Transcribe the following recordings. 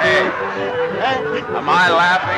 Hey, am I laughing?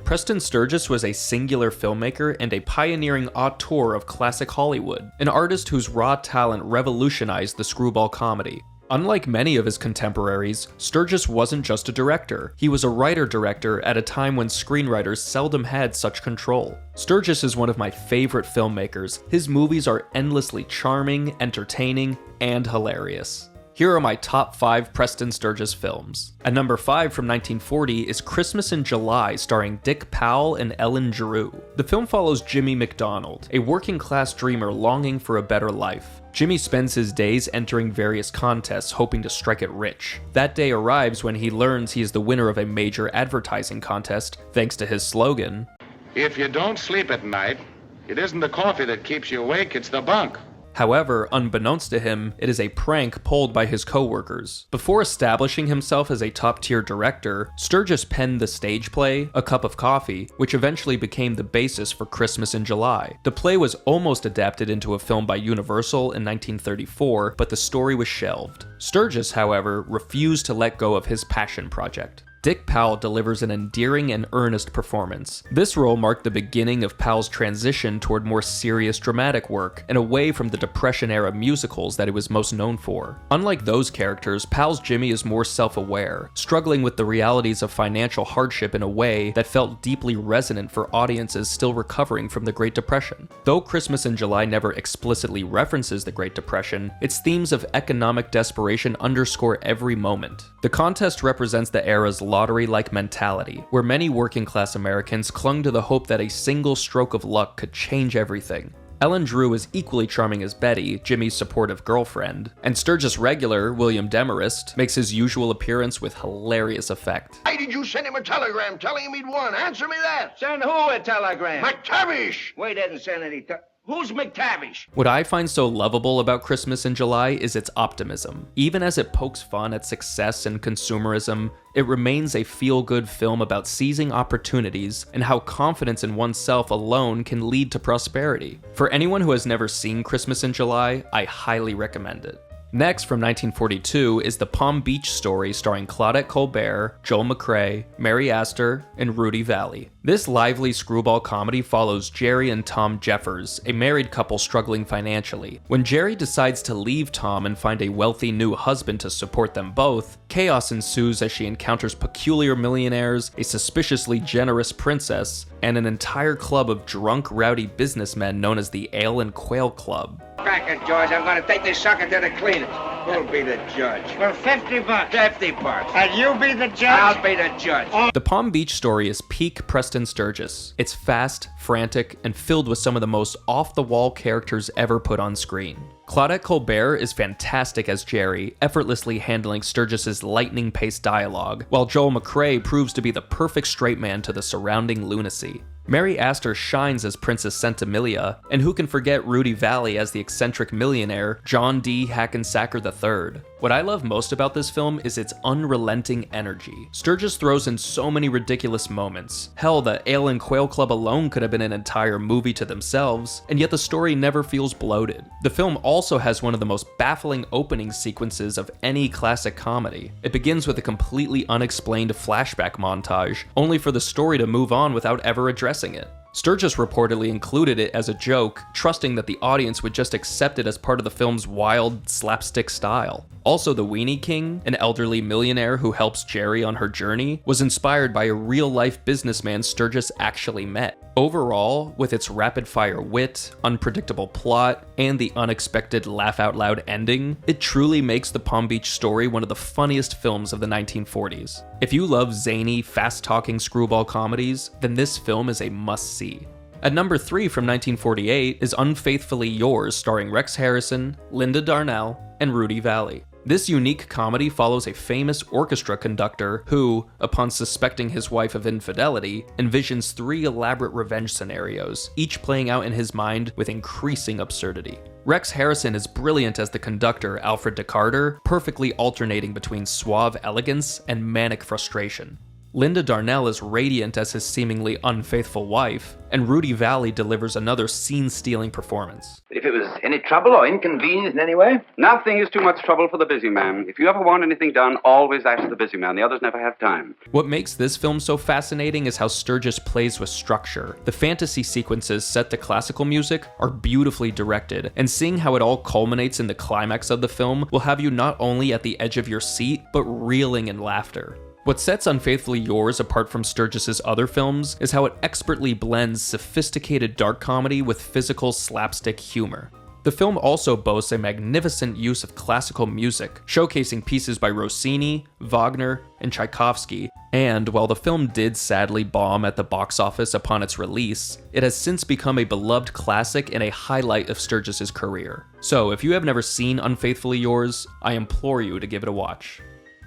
Preston Sturges was a singular filmmaker and a pioneering auteur of classic Hollywood, an artist whose raw talent revolutionized the screwball comedy. Unlike many of his contemporaries, Sturges wasn't just a director, he was a writer-director at a time when screenwriters seldom had such control. Sturges is one of my favorite filmmakers. His movies are endlessly charming, entertaining, and hilarious. Here are my top 5 Preston Sturges films. At number 5 from 1940 is Christmas in July, starring Dick Powell and Ellen Drew. The film follows Jimmy McDonald, a working-class dreamer longing for a better life. Jimmy spends his days entering various contests hoping to strike it rich. That day arrives when he learns he is the winner of a major advertising contest thanks to his slogan, If you don't sleep at night, it isn't the coffee that keeps you awake, it's the bunk. However, unbeknownst to him, it is a prank pulled by his co-workers. Before establishing himself as a top-tier director, Sturges penned the stage play, A Cup of Coffee, which eventually became the basis for Christmas in July. The play was almost adapted into a film by Universal in 1934, but the story was shelved. Sturges, however, refused to let go of his passion project. Dick Powell delivers an endearing and earnest performance. This role marked the beginning of Powell's transition toward more serious dramatic work, and away from the Depression-era musicals that he was most known for. Unlike those characters, Powell's Jimmy is more self-aware, struggling with the realities of financial hardship in a way that felt deeply resonant for audiences still recovering from the Great Depression. Though Christmas in July never explicitly references the Great Depression, its themes of economic desperation underscore every moment. The contest represents the era's lottery-like mentality, where many working-class Americans clung to the hope that a single stroke of luck could change everything. Ellen Drew is equally charming as Betty, Jimmy's supportive girlfriend, and Sturges' regular, William Demarest, makes his usual appearance with hilarious effect. Why did you send him a telegram telling him he'd won? Answer me that. Send who a telegram? McTavish! We didn't send any Who's McTavish? What I find so lovable about Christmas in July is its optimism. Even as it pokes fun at success and consumerism, it remains a feel-good film about seizing opportunities and how confidence in oneself alone can lead to prosperity. For anyone who has never seen Christmas in July, I highly recommend it. Next, from 1942, is The Palm Beach Story starring Claudette Colbert, Joel McCrea, Mary Astor, and Rudy Vallee. This lively screwball comedy follows Jerry and Tom Jeffers, a married couple struggling financially. When Jerry decides to leave Tom and find a wealthy new husband to support them both, chaos ensues as she encounters peculiar millionaires, a suspiciously generous princess, and an entire club of drunk, rowdy businessmen known as the Ale and Quail Club. Back it, George. I'm going to take this sucker to the cleaners. Who'll be the judge? For $50. $50. And you be the judge? I'll be the judge. The Palm Beach Story is peak Preston Sturges. It's fast, frantic, and filled with some of the most off-the-wall characters ever put on screen. Claudette Colbert is fantastic as Jerry, effortlessly handling Sturges' lightning-paced dialogue, while Joel McCrea proves to be the perfect straight man to the surrounding lunacy. Mary Astor shines as Princess Centimiglia, and who can forget Rudy Vallee as the eccentric millionaire John D. Hackensacker III. What I love most about this film is its unrelenting energy. Sturges throws in so many ridiculous moments. Hell, the Ale and Quail Club alone could have been an entire movie to themselves, and yet the story never feels bloated. The film also has one of the most baffling opening sequences of any classic comedy. It begins with a completely unexplained flashback montage, only for the story to move on without ever addressing it. Sturges reportedly included it as a joke, trusting that the audience would just accept it as part of the film's wild, slapstick style. Also, the Weenie King, an elderly millionaire who helps Jerry on her journey, was inspired by a real-life businessman Sturges actually met. Overall, with its rapid-fire wit, unpredictable plot, and the unexpected laugh-out-loud ending, it truly makes The Palm Beach Story one of the funniest films of the 1940s. If you love zany, fast-talking screwball comedies, then this film is a must-see. At number 3 from 1948 is Unfaithfully Yours, starring Rex Harrison, Linda Darnell, and Rudy Vallee. This unique comedy follows a famous orchestra conductor who, upon suspecting his wife of infidelity, envisions 3 elaborate revenge scenarios, each playing out in his mind with increasing absurdity. Rex Harrison is brilliant as the conductor, Alfred Decarter, perfectly alternating between suave elegance and manic frustration. Linda Darnell is radiant as his seemingly unfaithful wife, and Rudy Valley delivers another scene-stealing performance. If it was any trouble or inconvenience in any way? Nothing is too much trouble for the busy man. If you ever want anything done, always ask the busy man. The others never have time. What makes this film so fascinating is how Sturges plays with structure. The fantasy sequences set to classical music are beautifully directed, and seeing how it all culminates in the climax of the film will have you not only at the edge of your seat, but reeling in laughter. What sets Unfaithfully Yours apart from Sturges' other films is how it expertly blends sophisticated dark comedy with physical slapstick humor. The film also boasts a magnificent use of classical music, showcasing pieces by Rossini, Wagner, and Tchaikovsky, and while the film did sadly bomb at the box office upon its release, it has since become a beloved classic and a highlight of Sturges' career. So if you have never seen Unfaithfully Yours, I implore you to give it a watch.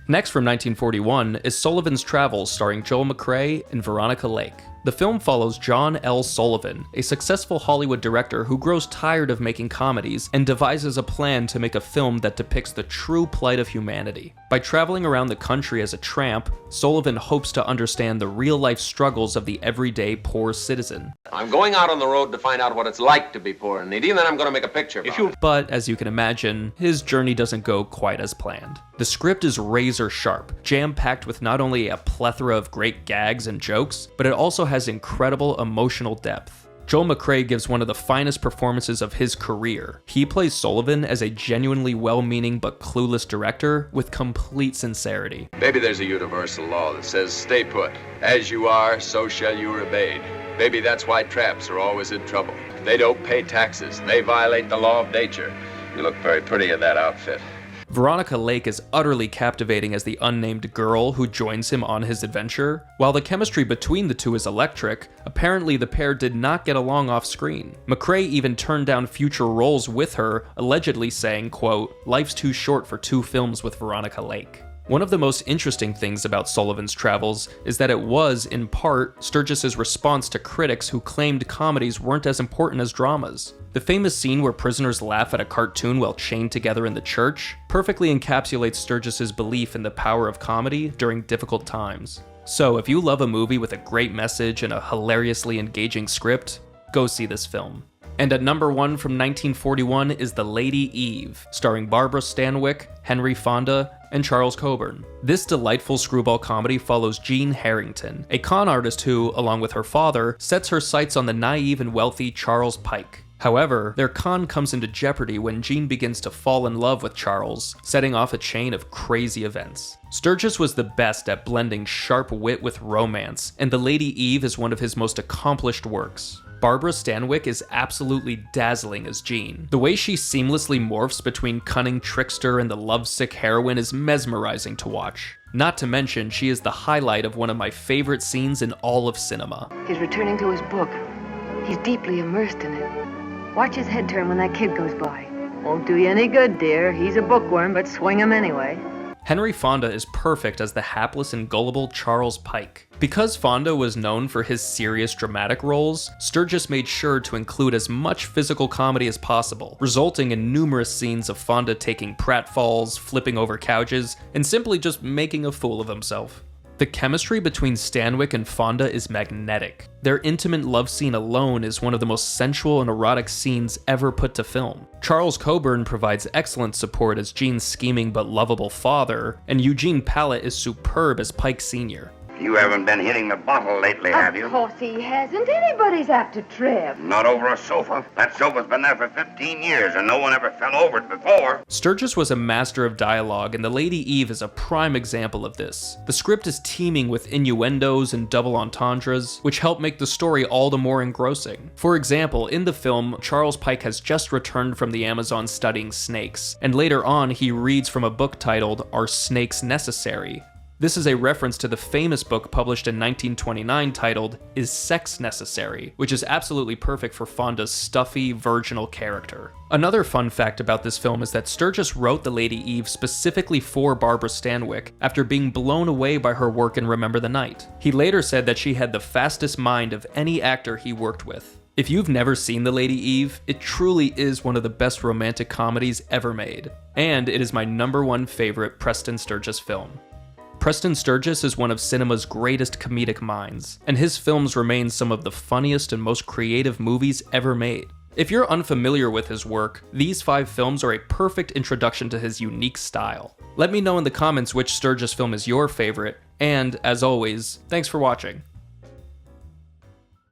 Next from 1941 is Sullivan's Travels starring Joel McCrea and Veronica Lake. The film follows John L. Sullivan, a successful Hollywood director who grows tired of making comedies and devises a plan to make a film that depicts the true plight of humanity. By traveling around the country as a tramp, Sullivan hopes to understand the real-life struggles of the everyday poor citizen. I'm going out on the road to find out what it's like to be poor and needy, and then I'm going to make a picture about it. But, as you can imagine, his journey doesn't go quite as planned. The script is razor sharp, jam-packed with not only a plethora of great gags and jokes, but it also has incredible emotional depth. Joel McCrea gives one of the finest performances of his career. He plays Sullivan as a genuinely well-meaning but clueless director with complete sincerity. Maybe there's a universal law that says stay put. As you are, so shall you remain. Maybe that's why tramps are always in trouble. They don't pay taxes. They violate the law of nature. You look very pretty in that outfit. Veronica Lake is utterly captivating as the unnamed girl who joins him on his adventure. While the chemistry between the two is electric, apparently the pair did not get along off screen. McCrea even turned down future roles with her, allegedly saying, quote, "Life's too short for 2 films with Veronica Lake." One of the most interesting things about Sullivan's Travels is that it was, in part, Sturges' response to critics who claimed comedies weren't as important as dramas. The famous scene where prisoners laugh at a cartoon while chained together in the church perfectly encapsulates Sturges' belief in the power of comedy during difficult times. So if you love a movie with a great message and a hilariously engaging script, go see this film. And at number 1 from 1941 is The Lady Eve, starring Barbara Stanwyck, Henry Fonda, and Charles Coburn. This delightful screwball comedy follows Jean Harrington, a con artist who, along with her father, sets her sights on the naive and wealthy Charles Pike. However, their con comes into jeopardy when Jean begins to fall in love with Charles, setting off a chain of crazy events. Sturges was the best at blending sharp wit with romance, and The Lady Eve is one of his most accomplished works. Barbara Stanwyck is absolutely dazzling as Jean. The way she seamlessly morphs between cunning trickster and the lovesick heroine is mesmerizing to watch. Not to mention, she is the highlight of one of my favorite scenes in all of cinema. He's returning to his book. He's deeply immersed in it. Watch his head turn when that kid goes by. Won't do you any good, dear. He's a bookworm, but swing him anyway. Henry Fonda is perfect as the hapless and gullible Charles Pike. Because Fonda was known for his serious dramatic roles, Sturges made sure to include as much physical comedy as possible, resulting in numerous scenes of Fonda taking pratfalls, flipping over couches, and simply just making a fool of himself. The chemistry between Stanwyck and Fonda is magnetic. Their intimate love scene alone is one of the most sensual and erotic scenes ever put to film. Charles Coburn provides excellent support as Jean's scheming but lovable father, and Eugene Pallett is superb as Pike Sr. You haven't been hitting the bottle lately, have you? Of course he hasn't. Anybody's apt to trip. Not over a sofa. That sofa's been there for 15 years, and no one ever fell over it before. Sturges was a master of dialogue, and The Lady Eve is a prime example of this. The script is teeming with innuendos and double entendres, which help make the story all the more engrossing. For example, in the film, Charles Pike has just returned from the Amazon studying snakes, and later on he reads from a book titled Are Snakes Necessary? This is a reference to the famous book published in 1929 titled Is Sex Necessary?, which is absolutely perfect for Fonda's stuffy, virginal character. Another fun fact about this film is that Sturges wrote The Lady Eve specifically for Barbara Stanwyck after being blown away by her work in Remember the Night. He later said that she had the fastest mind of any actor he worked with. If you've never seen The Lady Eve, it truly is one of the best romantic comedies ever made, and it is my #1 favorite Preston Sturges film. Preston Sturges is one of cinema's greatest comedic minds, and his films remain some of the funniest and most creative movies ever made. If you're unfamiliar with his work, these 5 films are a perfect introduction to his unique style. Let me know in the comments which Sturges film is your favorite, and, as always, thanks for watching.